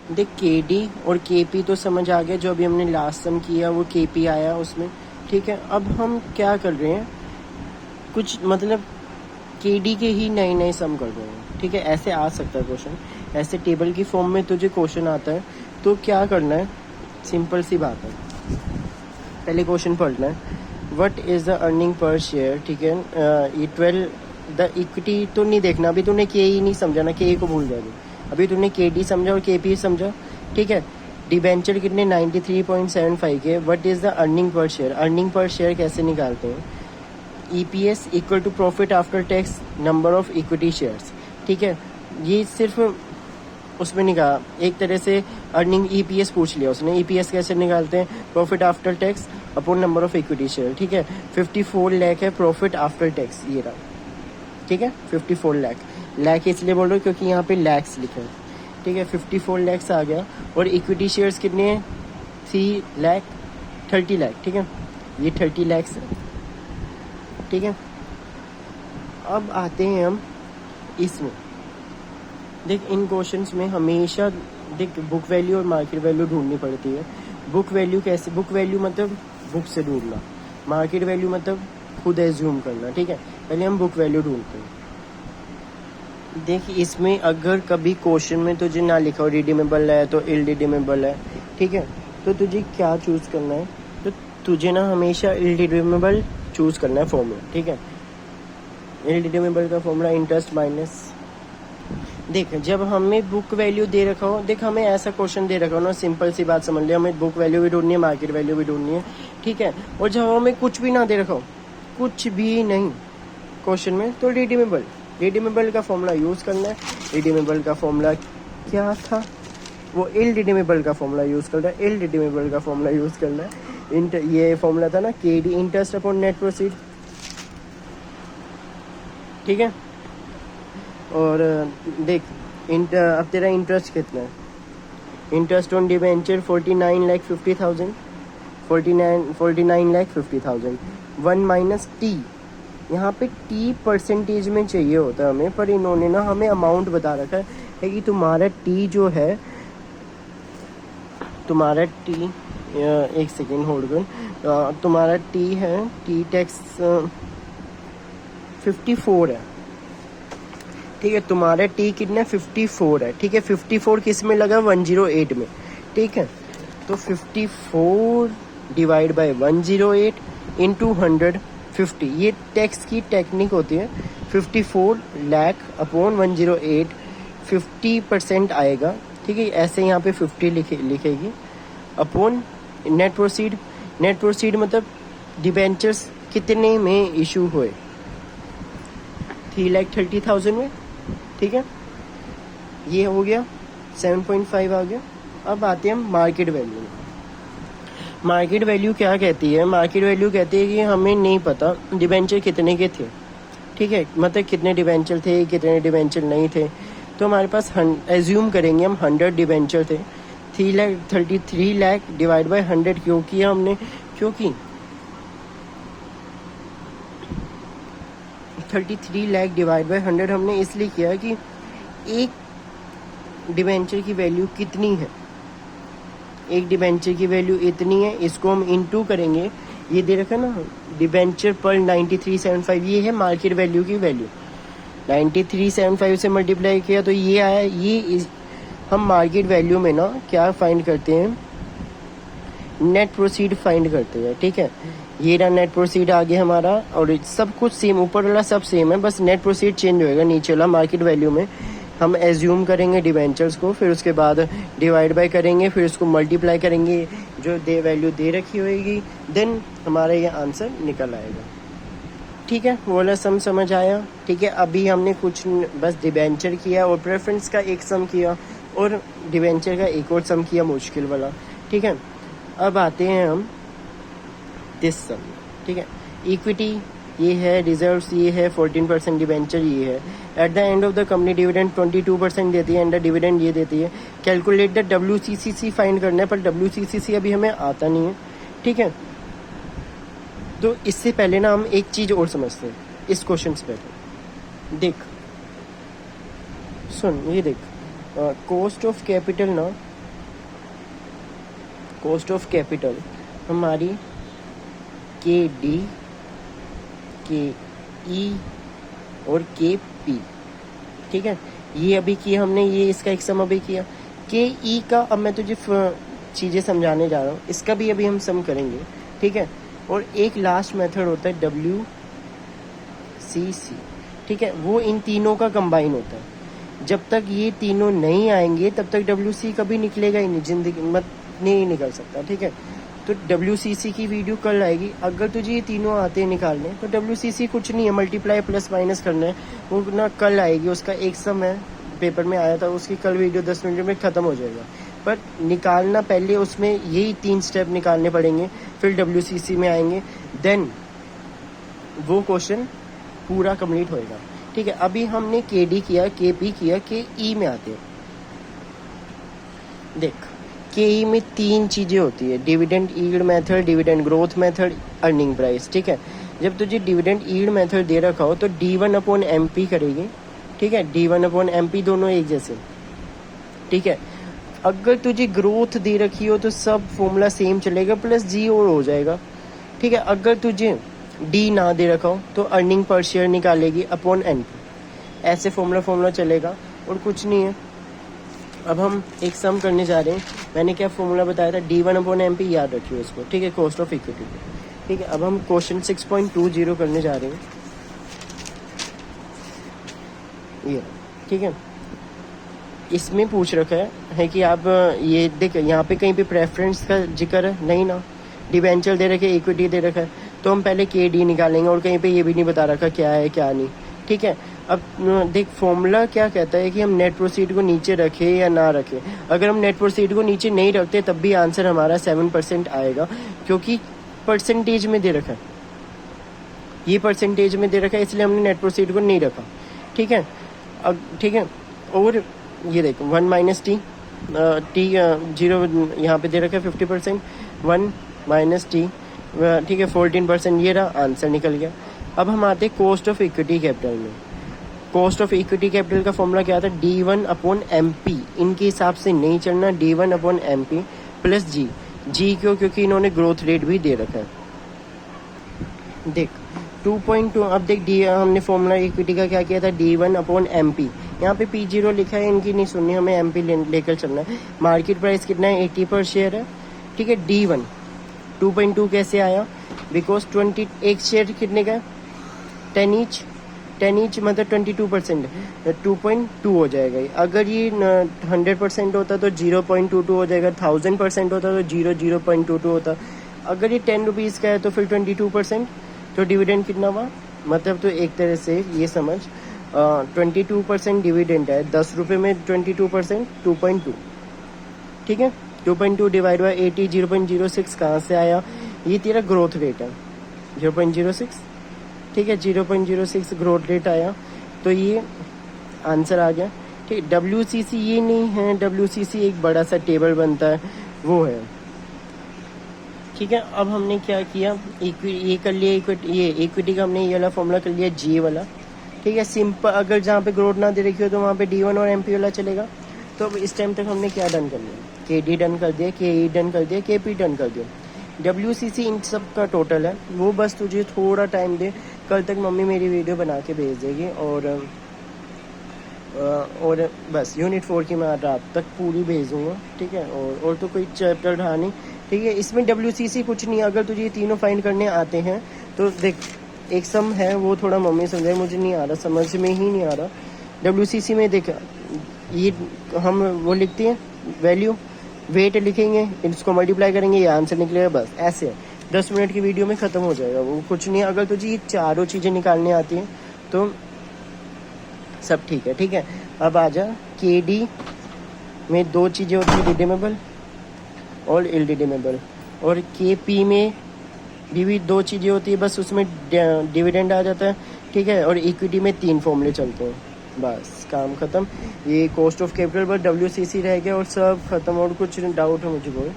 देख के डी और के पी तो समझ आ गया, जो अभी हमने लास्ट सम किया वो के पी आया उसमें, ठीक है। अब हम क्या कर रहे हैं, कुछ मतलब के डी के ही नए नए सम कर रहे हैं, ठीक है। ऐसे आ सकता है क्वेश्चन, ऐसे टेबल की फॉर्म में तुझे क्वेश्चन आता है तो क्या करना है, सिंपल सी बात है, पहले क्वेश्चन पढ़ना है। What is the earning per share, ठीक है। ये 12 द इक्विटी तो नहीं देखना, अभी तूने के ही नहीं समझा ना, के को भूल जाएगी। अभी तूने के डी समझा और के पी समझा, ठीक है। डिबेंचर कितने 93.75 के। What is the earning per share, earning per share कैसे निकालते हैं, EPS equal to profit after tax number of equity shares, ठीक है। ये सिर्फ उसमें निकाला, एक तरह से अर्निंग EPS पूछ लिया उसने। EPS कैसे निकालते हैं, profit after tax upon number of equity share, ठीक है। 54 लाख है प्रॉफिट आफ्टर टैक्स, ये रहा, ठीक है। 54 लाख इसलिए बोल रहा हूँ क्योंकि यहाँ पे लैक्स लिखा है, ठीक है। 54 लैक्स आ गया। और इक्विटी शेयर्स कितने हैं, 30 लाख, ठीक है। ये 30 लैक्स है, ठीक है। अब आते हैं हम इसमें, देख इन क्वेश्चंस में हमेशा देख बुक वैल्यू और मार्केट वैल्यू ढूंढनी पड़ती है। बुक वैल्यू कैसे, बुक वैल्यू मतलब बुक से ढूंढना, मार्केट वैल्यू मतलब खुद एज्यूम करना, ठीक है। पहले हम बुक वैल्यू ढूंढते हैं। देख इसमें अगर कभी क्वेश्चन में तुझे ना लिखा हो रिडीमेबल है तो इलरिडीमेबल है, ठीक है, तो तुझे क्या चूज करना है, तो तुझे ना हमेशा इलरिडीमेबल चूज करना है फॉर्मूला, ठीक है। इलरिडीमेबल का फॉर्मूला इंटरेस्ट माइनस, देख जब हमें बुक वैल्यू दे रखा हो, देख हमें ऐसा क्वेश्चन दे रखा हो ना, सिंपल सी बात समझ लिया, हमें बुक वैल्यू भी ढूंढनी है, मार्केट वैल्यू भी ढूंढनी है, ठीक है। और जब हमें कुछ भी ना दे रखा हो, कुछ भी नहीं क्वेश्चन में, तो रिडीमेबल का फॉर्मूला यूज करना है। रिडीमेबल का फॉर्मूला क्या था, वो इलरिडीमेबल का फॉर्मूला यूज करना है, इलरिडीमेबल का फॉर्मूला यूज करना है। ये फॉर्मूला था ना के D, interest upon net proceed, ठीक है। और देख अब तेरा इंटरेस्ट कितना है, interest on debenture 49,50,000, 49,50,000, 1 minus T, यहाँ पे टी परसेंटेज में चाहिए होता है हमें, पर इन्होंने ना हमें अमाउंट बता रखा है कि तुम्हारा टी जो है, तुम्हारा टी, एक सेकेंड होल्ड कर, तुम्हारा टी है, टी टैक्स 54 है, ठीक है। तुम्हारा टी कितना 54 है, ठीक है। 54 किस में लगा, 108 में, ठीक है। तो 54 डिवाइड बाय 108 इंटू 150, ये टैक्स की टेक्निक होती है। 54 लाख अपॉन 108, 50% आएगा, ठीक है। ऐसे यहाँ पे 50 लिखेगी upon net proceed, net proceed मतलब डिबेंचर्स कितने में इशू हुए, 3,30,000 में, ठीक है। ये हो गया 7.5 आ गया। अब आते हैं हम मार्केट वैल्यू में। मार्केट वैल्यू क्या कहती है, मार्केट वैल्यू कहती है कि हमें नहीं पता डिबेंचर कितने के थे, ठीक है, मतलब कितने डिबेंचर थे, कितने डिबेंचर नहीं थे। तो हमारे पास एज्यूम करेंगे हम 100 डिबेंचर थे, 3,33 लाख डिवाइड बाय 100 क्यों किया हमने, क्योंकि 33 लाख डिवाइड बाय 100 हमने इसलिए किया कि एक डिबेंचर की वैल्यू कितनी है, एक डिबेंचर की वैल्यू इतनी है, इसको हम इनटू करेंगे, ये दे रखा ना डिबेंचर पर 9375, ये है मार्केट वैल्यू की वैल्यू, 9375 से मल्टीप्लाई किया तो ये आया। ये हम मार्केट वैल्यू में ना क्या फाइंड करते हैं, नेट प्रोसीड फाइंड करते हैं, ठीक है। ये रहा नेट प्रोसीड आगे हमारा, और सब कुछ सेम, ऊपर वाला सब सेम है, बस नेट प्रोसीड चेंज होएगा। नीचे वाला मार्केट वैल्यू में हम एज्यूम करेंगे डिबेंचर्स को, फिर उसके बाद डिवाइड बाय करेंगे, फिर उसको मल्टीप्लाई करेंगे जो वैल्यू दे रखी होएगी, देन हमारा ये आंसर निकल आएगा, ठीक है। वो वाला सम समझ आया, ठीक है। अभी हमने कुछ बस डिबेंचर किया और प्रेफरेंस का एक सम किया और डिबेंचर का एक और सम किया मुश्किल वाला, ठीक है। अब आते हैं हम दिस सम, ठीक है। इक्विटी ये है, रिजर्व्स ये है, 14% डिबेंचर ये है। At the end of the company dividend 22% देती है, एंड द डिविडेंड ये देती है। कैलकुलेट द WCCC फाइंड करना है, पर WCCC अभी हमें आता नहीं है, ठीक है। तो इससे पहले ना हम एक चीज और समझते हैं इस क्वेश्चन से पहले। देख सुन, ये देख कॉस्ट ऑफ कैपिटल ना कॉस्ट ऑफ कैपिटल हमारी के डी, के ई और के पी, ठीक है। ये अभी किया हमने, ये इसका एक सम अभी किया। के ई का अब मैं तुझे चीज़ें समझाने जा रहा हूँ, इसका भी अभी हम सम करेंगे, ठीक है। और एक लास्ट मेथड होता है WCC, ठीक है, वो इन तीनों का कंबाइन होता है। जब तक ये तीनों नहीं आएंगे तब तक WC कभी निकलेगा ही नहीं, जिंदगी मत नहीं निकल सकता, ठीक है। तो WCC की वीडियो कल आएगी। अगर तुझे ये तीनों आते हैं निकालने तो WCC कुछ नहीं है, मल्टीप्लाई प्लस माइनस करना है, वो ना कल आएगी। उसका एक सम है, पेपर में आया था, उसकी कल वीडियो 10 मिनट में ख़त्म हो जाएगा। पर निकालना पहले उसमें यही 3 स्टेप निकालने पड़ेंगे, फिर WCC में आएंगे, देन वो क्वेश्चन पूरा कंप्लीट होएगा, ठीक है। अभी हमने KD किया, KP किया, KE में आते हैं। देख, KE में 3 चीज़ें होती है, dividend yield method, dividend growth method, earning price, ठीक है। जब तुझे डिविडेंड यील्ड मेथड दे रखा हो तो D1/MP करेगी, ठीक है। D1/MP दोनों एक जैसे, ठीक है। अगर तुझे ग्रोथ दे रखी हो तो सब फॉर्मूला सेम चलेगा, प्लस G और हो जाएगा, ठीक है। अगर तुझे D ना दे रखा हो तो अर्निंग पर शेयर निकालेगी अपॉन NP, ऐसे फॉर्मूला चलेगा और कुछ नहीं है। अब हम एक सम करने जा रहे हैं। मैंने क्या फॉर्मूला बताया था, D1/MP, याद रखिए उसको, ठीक है, कॉस्ट ऑफ इक्विटी, ठीक है। अब हम क्वेश्चन 6.20 करने जा रहे हैं, ये, ठीक है। इसमें पूछ रखा है कि आप ये देख, यहाँ पे कहीं पे प्रेफरेंस का जिक्र है नहीं ना, डिवेंचर दे रखे, इक्विटी दे रखा है, तो हम पहले KD निकालेंगे और कहीं पे ये भी नहीं बता रखा क्या है क्या नहीं, ठीक है। अब देख, फॉर्मूला क्या कहता है कि हम नेट प्रोसीड को नीचे रखें या ना रखें। अगर हम नेट प्रोसीड को नीचे नहीं रखते तब भी आंसर हमारा 7% आएगा, क्योंकि परसेंटेज में दे रखा है, ये परसेंटेज में दे रखा है, इसलिए हमने नेट प्रोसीड को नहीं रखा, ठीक है। अब ठीक है, और ये देखो 1 - T, T 0 यहाँ पे दे रखा है 50%, 1 - T, ठीक है, 14%, ये रहा आंसर निकल गया। अब हम आते हैं कॉस्ट ऑफ इक्विटी कैपिटल में। कॉस्ट ऑफ इक्विटी कैपिटल का फॉर्मूला क्या था, D1/MP, इनके हिसाब से नहीं चलना, D1/MP प्लस G क्यों, क्योंकि इन्होंने ग्रोथ रेट भी दे रखा है। देख 2.2, अब देख हमने फॉर्मूला इक्विटी का क्या किया था, D1/MP, यहाँ पे P0 लिखा है, इनकी नहीं सुननी, हमें MP लेकर चलना है। मार्केट प्राइस कितना है, 80 पर शेयर है, ठीक है। D1 2.2 कैसे आया, बिकॉज 21 शेयर कितने का, 10 ईच मतलब 22%, 2.2 हो जाएगा। अगर ये 100% होता तो 0.22 हो जाएगा, 1000% होता तो 0.22 होता। अगर ये 10 रुपीज़ का है तो फिर 22%, तो डिविडेंड कितना हुआ, मतलब तो एक तरह से ये समझ 22% डिविडेंड है, 10 रुपये में 22%, 2.2, ठीक है। 2.2 डिवाइड बाई 80, 0.06 कहाँ से आया, ये तेरा ग्रोथ रेट है 0.06, ठीक है, 0.06 ग्रोथ रेट आया, तो ये आंसर आ गया, ठीक। WCC ये नहीं है, WCC एक बड़ा सा टेबल बनता है, वो है, ठीक है। अब हमने क्या किया, ये कर लिया, इक्विटी का हमने ये वाला फॉर्मूला कर लिया, G वाला, ठीक है। सिंपल, अगर जहाँ पे ग्रोथ ना दे रखी हो तो वहाँ पे D1 और MP वाला चलेगा। तो अब इस टाइम तक हमने क्या डन कर लिया, KD डन कर दिया, KE डन कर दिया, KP डन कर दिया। WCC इन सब का टोटल है, वो बस तुझे थोड़ा टाइम दे, कल तक मम्मी मेरी वीडियो बना के भेज देगी, और बस यूनिट 4 की मैं रात तक पूरी भेज दूँगा, ठीक है। और तो कोई चैप्टर रहा नहीं, ठीक है। इसमें WCC कुछ नहीं, अगर तुझे ये तीनों फाइंड करने आते हैं तो देख, एक सम है वो थोड़ा मम्मी समझाए, मुझे नहीं आ रहा, समझ में ही नहीं आ रहा। WCC में देख, ये हम वो लिखते हैं वैल्यू, वेट लिखेंगे, इसको मल्टीप्लाई करेंगे, ये आंसर निकलेगा, बस ऐसे है। 10 मिनट की वीडियो में ख़त्म हो जाएगा, वो कुछ नहीं। अगर तुझे ये चारों चीज़ें निकालने आती हैं तो सब ठीक है, ठीक है। अब आजा, KD में 2 चीज़ें होती हैं, रिडीमेबल और इलरिडीमेबल, और KP में भी 2 चीज़ें होती है, बस उसमें डिविडेंड आ जाता है, ठीक है। और इक्विटी में 3 फॉर्मूले चलते हैं, बस काम ख़त्म। ये कॉस्ट ऑफ कैपिटल पर WCC रह गया और सब ख़त्म। और कुछ डाउट है मुझे कोई?